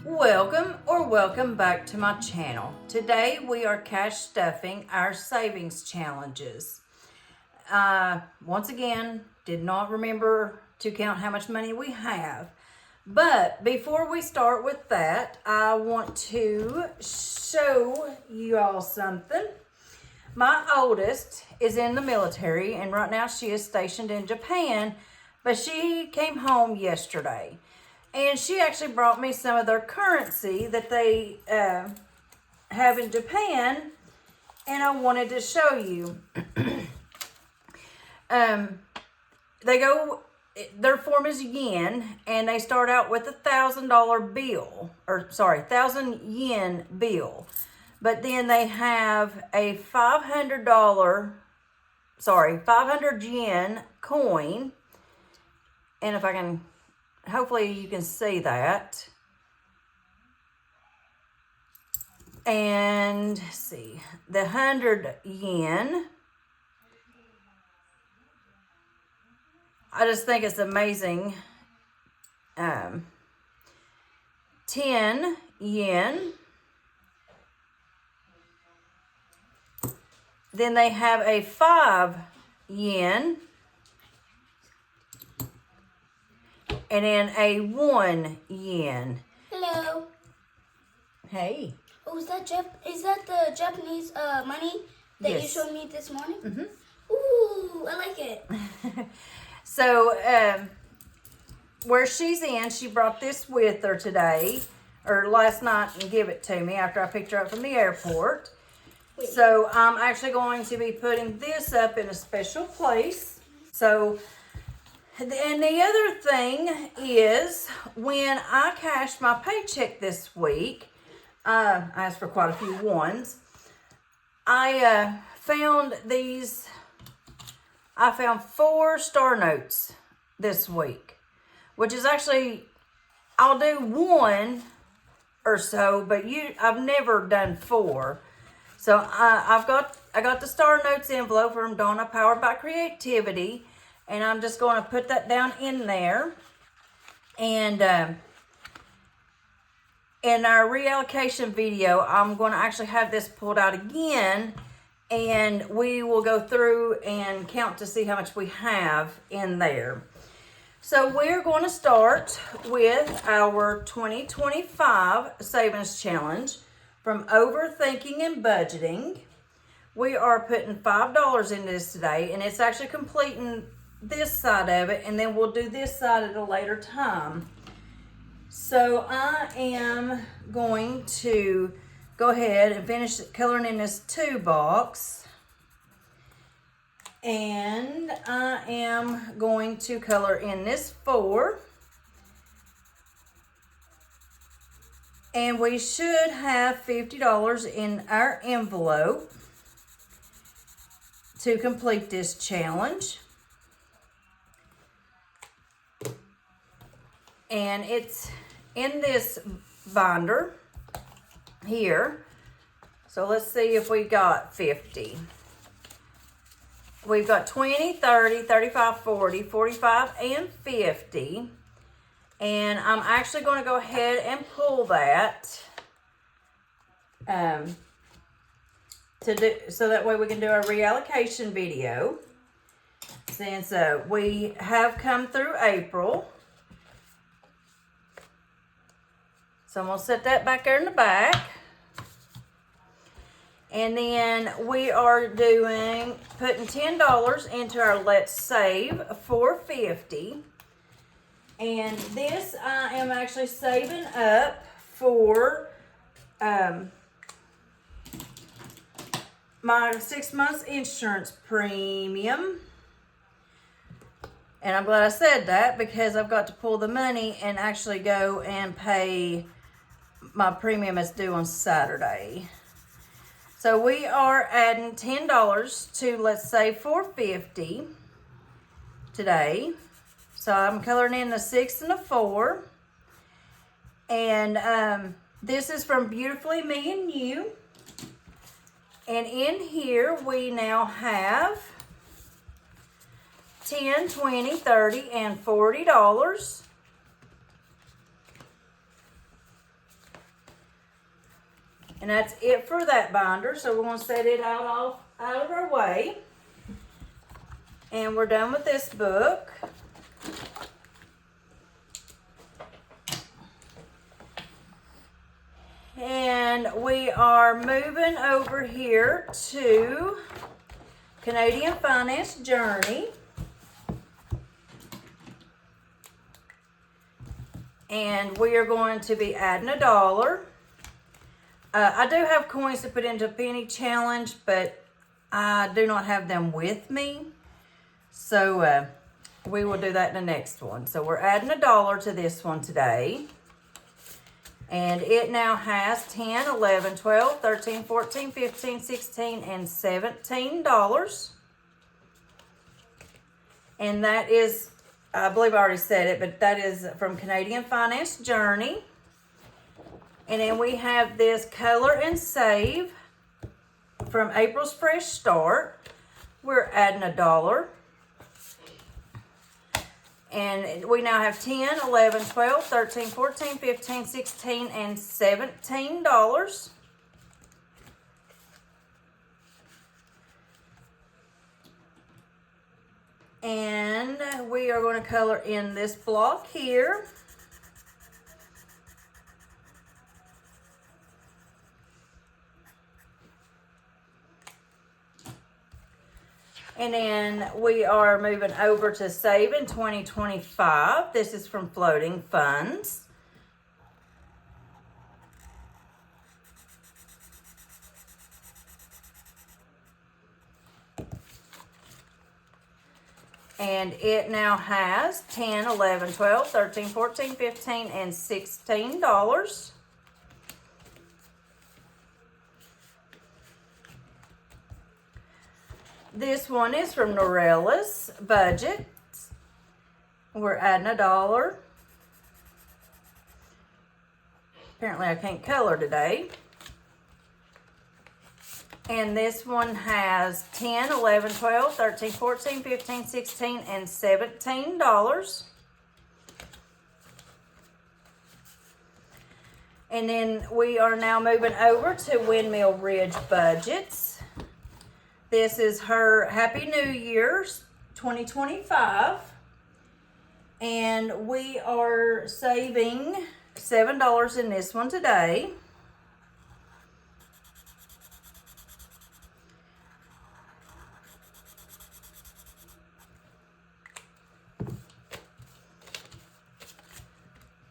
Welcome back to my channel. Today we are cash stuffing our savings challenges. Once again, did not remember to count how much money we have. But before we start with that, I want to show you all something. My oldest is in the military, and right now she is stationed in Japan, but she came home yesterday. And she actually brought me some of their currency that they have in Japan, and I wanted to show you. Their form is yen, and they start out with $1,000 bill, 1,000 yen bill. But then they have a $500 yen coin, and if I can, hopefully you can see that. And see, the 100 yen. I just think it's amazing. 10 yen. Then they have a 5 yen. And then a 1 yen. Hello. Hey. Oh, is that the Japanese money that Yes. you showed me this morning? Mm-hmm. Ooh, I like it. So, where she's in, she brought this with her today, or last night, and give it to me after I picked her up from the airport. Wait. So, I'm actually going to be putting this up in a special place. So, and the other thing is, when I cashed my paycheck this week, I asked for quite a few ones. I found 4 star notes this week, which is actually, I'll do 1 or so, but I've never done 4. So I got the star notes envelope from Donna, powered by creativity. And I'm just going to put that down in there. And in our reallocation video, I'm going to actually have this pulled out again. And we will go through and count to see how much we have in there. So we're going to start with our 2025 Savings Challenge from Overthinking and Budgeting. We are putting $5 into this today, and it's actually completing this side of it, and then we'll do this side at a later time. So I am going to go ahead and finish coloring in this 2 box, and I am going to color in this 4, and we should have $50 in our envelope to complete this challenge. And it's in this binder here. So let's see if we got 50. We've got 20, 30, 35, 40, 45, and 50. And I'm actually going to go ahead and pull that so that way we can do our reallocation video. Since we have come through April. So I'm going to set that back there in the back. And then we are putting $10 into our Let's Save $4.50. And this I am actually saving up for my 6 months insurance premium. And I'm glad I said that, because I've got to pull the money and actually go and pay my premium is due on Saturday. So we are adding $10 to Let's Save $4.50 today. So I'm coloring in the 6 and the 4. And this is from Beautifully Me and You. And in here we now have $10, $20, $30, and $40. And that's it for that binder. So we're going to set it out of our way. And we're done with this book. And we are moving over here to Canadian Finance Journey. And we are going to be adding $1. I do have coins to put into penny challenge, but I do not have them with me. So we will do that in the next one. So we're adding $1 to this one today. And it now has 10, 11, 12, 13, 14, 15, 16, and $17. And that is, I believe I already said it, but that is from Canadian Finance Journey. And then we have this Color and Save from April's Fresh Start. We're adding $1. And we now have 10, 11, 12, 13, 14, 15, 16, and $17. And we are going to color in this block here. And then we are moving over to Save in 2025. This is from Floating Funds. And it now has 10, 11, 12, 13, 14, 15, and $16. This one is from Norella's Budgets. We're adding $1. Apparently I can't color today. And this one has 10, 11, 12, 13, 14, 15, 16, and $17. And then we are now moving over to Windmill Ridge Budgets. This is her Happy New Year's 2025. And we are saving $7 in this one today.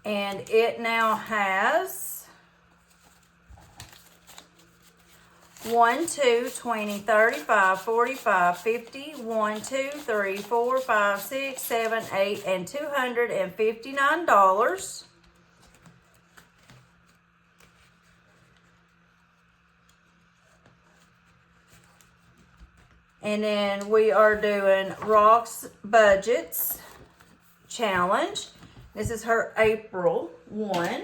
And it now has 1, 2, 20, 35, 45, 50, 1, 2, 3, 4, 5, 6, 7, 8, and $259. And then we are doing Rock's Budgets Challenge. This is her April one.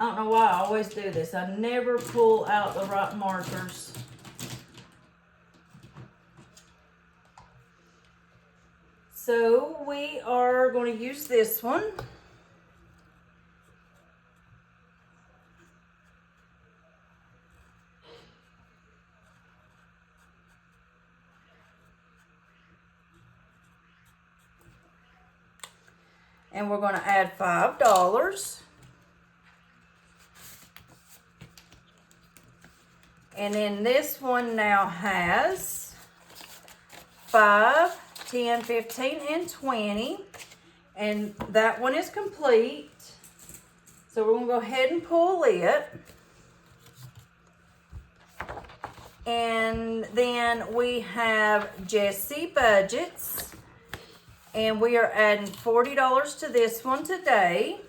I don't know why I always do this. I never pull out the right markers. So we are going to use this one. And we're going to add $5. And then this one now has 5, 10, 15, and 20. And that one is complete. So we're going to go ahead and pull it. And then we have Jessie Budgets. And we are adding $40 to this one today.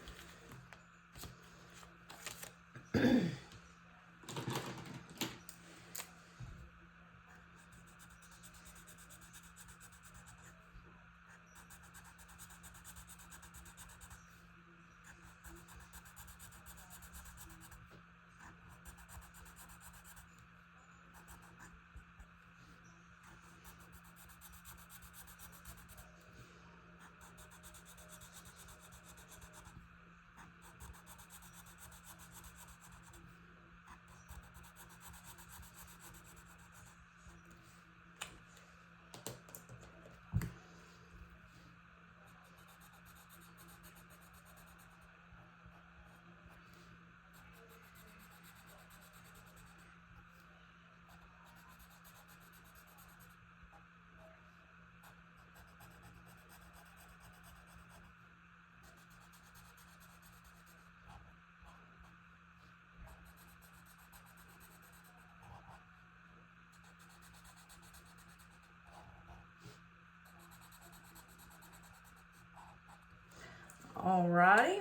Alrighty.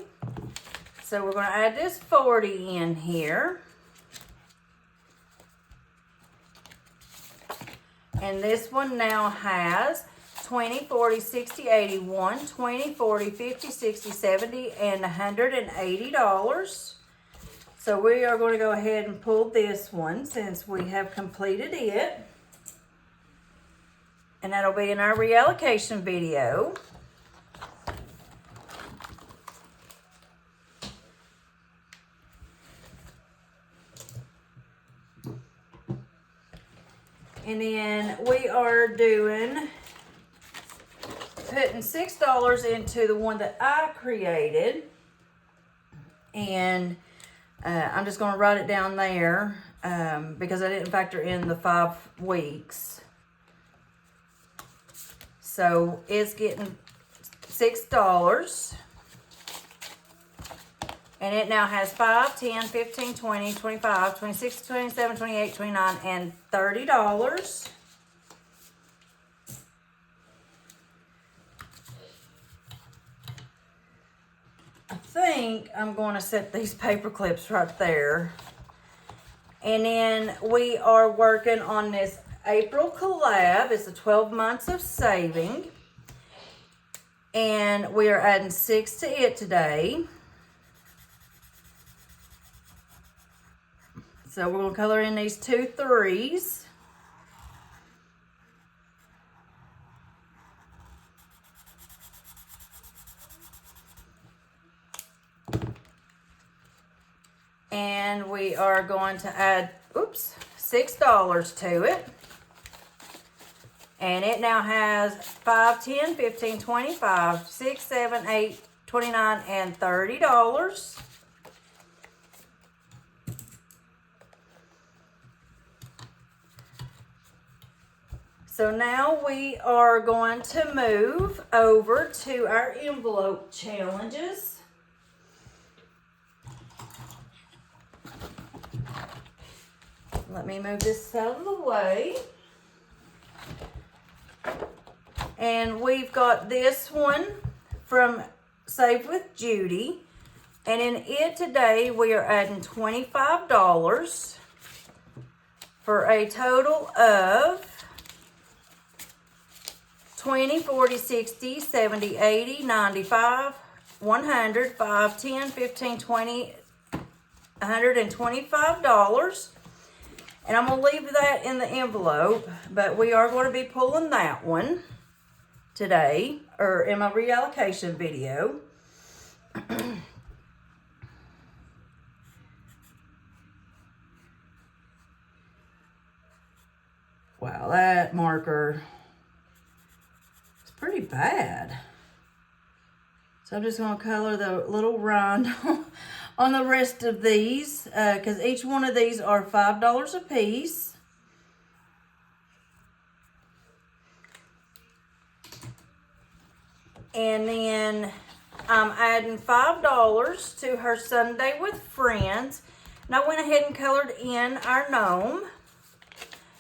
So we're going to add this 40 in here. And this one now has 20, 40, 60, 80, 1, 20, 40, 50, 60, 70, and $180. So we are going to go ahead and pull this one since we have completed it. And that'll be in our reallocation video. And then we are putting $6 into the one that I created. And I'm just going to write it down there because I didn't factor in the 5 weeks. So it's getting $6. And it now has 5, 10, 15, 20, 25, 26, 27, 28, 29, and $30. I think I'm going to set these paper clips right there. And then we are working on this April collab. It's the 12 months of saving. And we are adding 6 to it today. So we're going to color in these 2 3s. And we are going to add, $6 to it. And it now has 5, 10, 15, 25, 6, 7, 8, 29, and $30. So now we are going to move over to our envelope challenges. Let me move this out of the way. And we've got this one from Save with Judy. And in it today, we are adding $25 for a total of 20, 40, 60, 70, 80, 95, 100, 5, 10, 15, 20, $125. And I'm going to leave that in the envelope, but we are going to be pulling that one today, or in my reallocation video. Wow, that marker is pretty bad. So I'm just going to color the little rind on the rest of these, because each one of these are $5 a piece. And then I'm adding $5 to her Sunday with Friends. And I went ahead and colored in our gnome.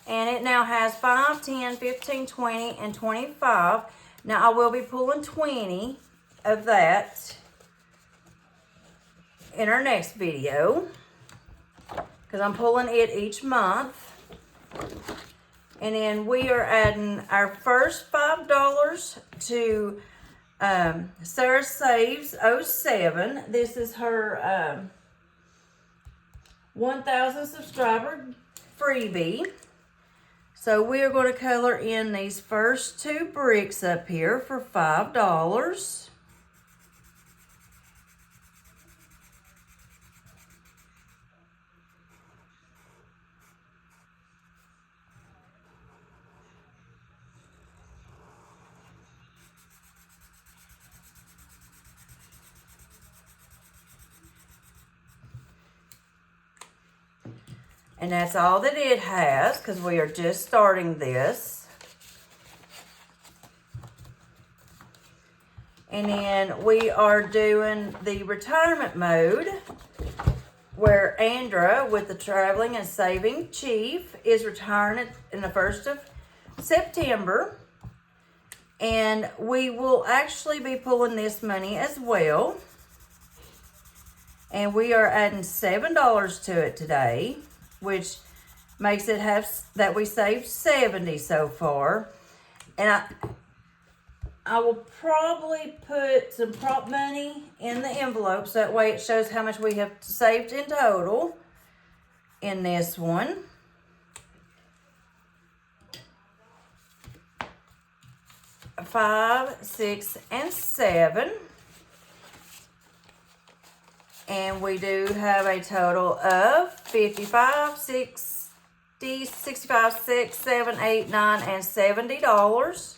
And it now has 5, 10, 15, 20, and 25. Now I will be pulling 20 of that in our next video, because I'm pulling it each month. And then we are adding our first $5 to Sarah Saves 07. This is her 1,000 subscriber freebie. So we are going to color in these first 2 bricks up here for $5. And that's all that it has, because we are just starting this. And then we are doing the retirement mode, where Andra, with the Traveling and Saving Chief, is retiring in the 1st of September. And we will actually be pulling this money as well. And we are adding $7 to it today, which makes it have that we saved 70 so far. And I will probably put some prop money in the envelope so that way it shows how much we have saved in total in this one. $5, $6, and $7. And we do have a total of $55, $60, $65, $6, $7, $8, $9, and $70.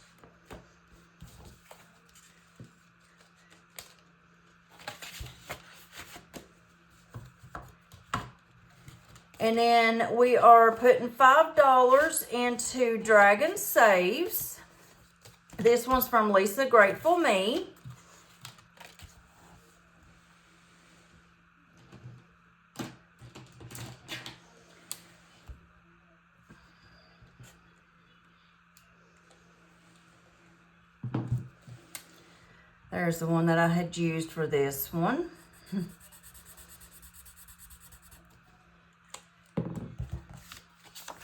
And then we are putting $5 into Dragon Saves. This one's from Lisa Grateful Me. There's the one that I had used for this one.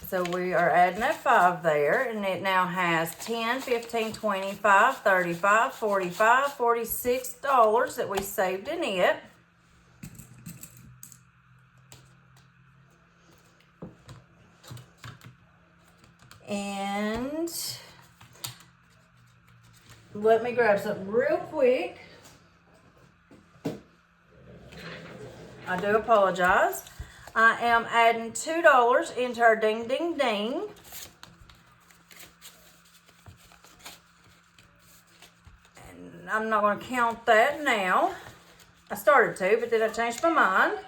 So we are adding a 5 there, and it now has $10, $15, $25, $35, $45, $46 that we saved in it. And let me grab something real quick. I do apologize. I am adding $2 into our Ding Ding Ding. And I'm not going to count that now. I started to, but then I changed my mind.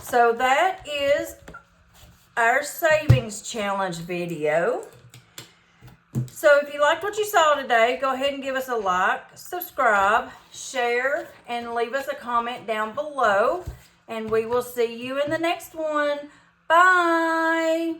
So that is our savings challenge video. So if you liked what you saw today, go ahead and give us a like, subscribe, share, and leave us a comment down below. And we will see you in the next one. Bye.